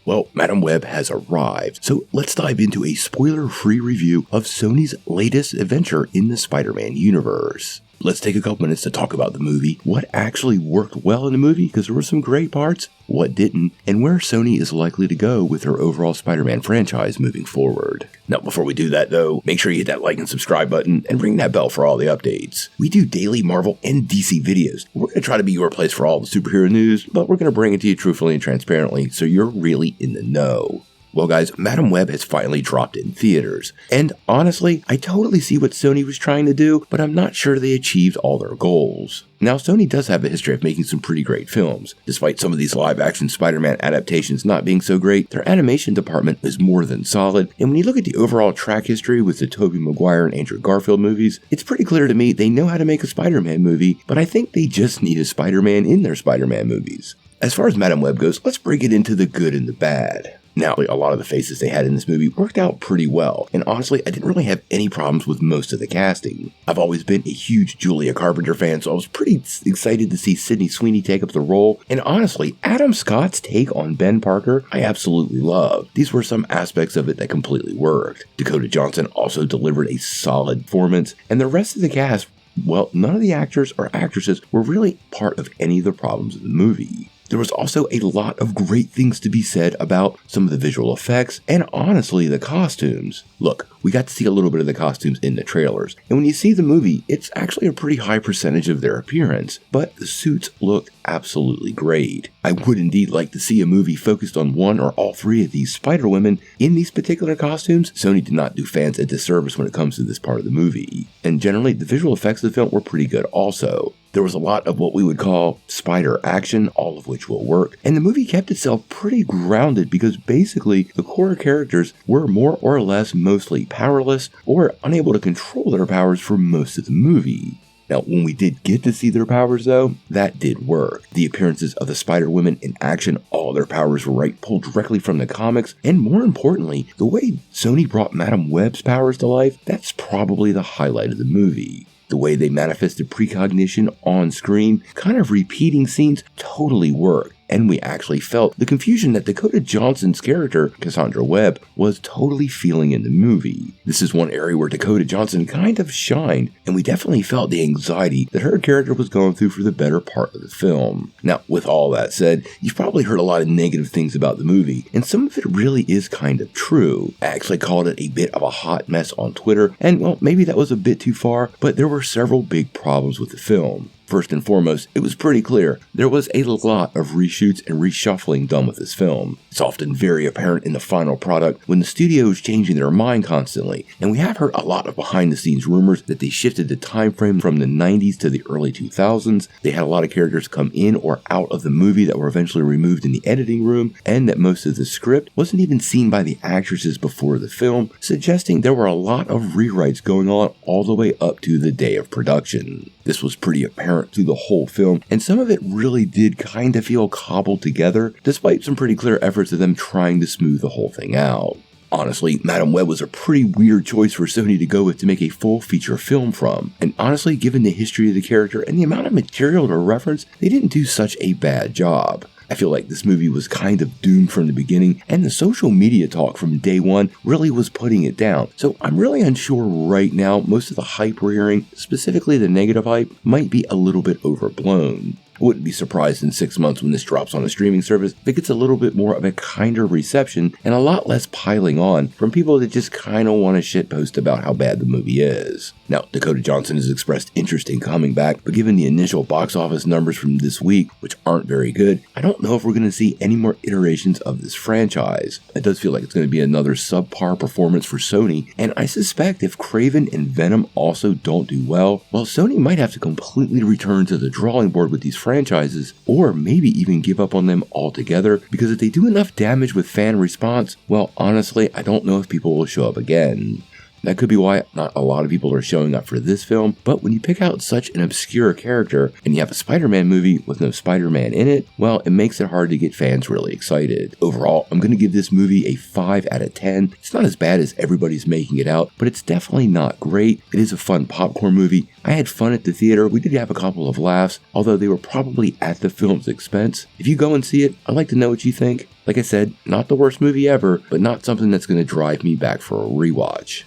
Well, Madam Web has arrived, so let's dive into a spoiler-free review of Sony's latest adventure in the Spider-Man universe. Let's take a couple minutes to talk about the movie, what actually worked well in the movie because there were some great parts, what didn't, and where Sony is likely to go with their overall Spider-Man franchise moving forward. Now, before we do that though, make sure you hit that like and subscribe button and ring that bell for all the updates. We do daily Marvel and DC videos. We're going to try to be your place for all the superhero news, but we're going to bring it to you truthfully and transparently so you're really in the know. Well guys, Madam Web has finally dropped in theaters, and honestly, I totally see what Sony was trying to do, but I'm not sure they achieved all their goals. Now, Sony does have a history of making some pretty great films. Despite some of these live-action Spider-Man adaptations not being so great, their animation department is more than solid, and when you look at the overall track history with the Tobey Maguire and Andrew Garfield movies, it's pretty clear to me they know how to make a Spider-Man movie, but I think they just need a Spider-Man in their Spider-Man movies. As far as Madam Web goes, let's break it into the good and the bad. Now, a lot of the faces they had in this movie worked out pretty well, and honestly, I didn't really have any problems with most of the casting. I've always been a huge Julia Carpenter fan, so I was pretty excited to see Sydney Sweeney take up the role, and honestly, Adam Scott's take on Ben Parker, I absolutely loved. These were some aspects of it that completely worked. Dakota Johnson also delivered a solid performance, and the rest of the cast, well, none of the actors or actresses were really part of any of the problems of the movie. There was also a lot of great things to be said about some of the visual effects and honestly the costumes. Look, we got to see a little bit of the costumes in the trailers, and when you see the movie, it's actually a pretty high percentage of their appearance, but the suits look absolutely great. I would indeed like to see a movie focused on one or all three of these Spider-Women in these particular costumes. Sony did not do fans a disservice when it comes to this part of the movie, and generally the visual effects of the film were pretty good also. There was a lot of what we would call spider action, all of which will work, and the movie kept itself pretty grounded because basically the core characters were more or less mostly powerless or unable to control their powers for most of the movie. Now, when we did get to see their powers though, that did work. The appearances of the Spider-Women in action, all their powers were pulled directly from the comics, and more importantly, the way Sony brought Madam Web's powers to life, that's probably the highlight of the movie. The way they manifested precognition on screen, kind of repeating scenes, totally worked. And we actually felt the confusion that Dakota Johnson's character, Cassandra Webb, was totally feeling in the movie. This is one area where Dakota Johnson kind of shined, and we definitely felt the anxiety that her character was going through for the better part of the film. Now, with all that said, you've probably heard a lot of negative things about the movie, and some of it really is kind of true. I actually called it a bit of a hot mess on Twitter, and well, maybe that was a bit too far, but there were several big problems with the film. First and foremost, it was pretty clear there was a lot of reshoots and reshuffling done with this film. It's often very apparent in the final product when the studio is changing their mind constantly, and we have heard a lot of behind-the-scenes rumors that they shifted the time frame from the 90s to the early 2000s, they had a lot of characters come in or out of the movie that were eventually removed in the editing room, and that most of the script wasn't even seen by the actresses before the film, suggesting there were a lot of rewrites going on all the way up to the day of production. This was pretty apparent through the whole film, and some of it really did kind of feel cobbled together, despite some pretty clear efforts of them trying to smooth the whole thing out. Honestly, Madam Web was a pretty weird choice for Sony to go with to make a full feature film from, and honestly, given the history of the character and the amount of material to reference, they didn't do such a bad job. I feel like this movie was kind of doomed from the beginning, and the social media talk from day one really was putting it down. So I'm really unsure right now. Most of the hype we're hearing, specifically the negative hype, might be a little bit overblown. I wouldn't be surprised in 6 months when this drops on a streaming service if it gets a little bit more of a kinder reception and a lot less piling on from people that just kind of want to shitpost about how bad the movie is. Now, Dakota Johnson has expressed interest in coming back, but given the initial box office numbers from this week, which aren't very good, I don't know if we're going to see any more iterations of this franchise. It does feel like it's going to be another subpar performance for Sony, and I suspect if Kraven and Venom also don't do well, Sony might have to completely return to the drawing board with these franchises, or maybe even give up on them altogether, because if they do enough damage with fan response, well, honestly, I don't know if people will show up again. That could be why not a lot of people are showing up for this film, but when you pick out such an obscure character and you have a Spider-Man movie with no Spider-Man in it, well, it makes it hard to get fans really excited. Overall, I'm going to give this movie a 5 out of 10. It's not as bad as everybody's making it out, but it's definitely not great. It is a fun popcorn movie. I had fun at the theater. We did have a couple of laughs, although they were probably at the film's expense. If you go and see it, I'd like to know what you think. Like I said, not the worst movie ever, but not something that's going to drive me back for a rewatch.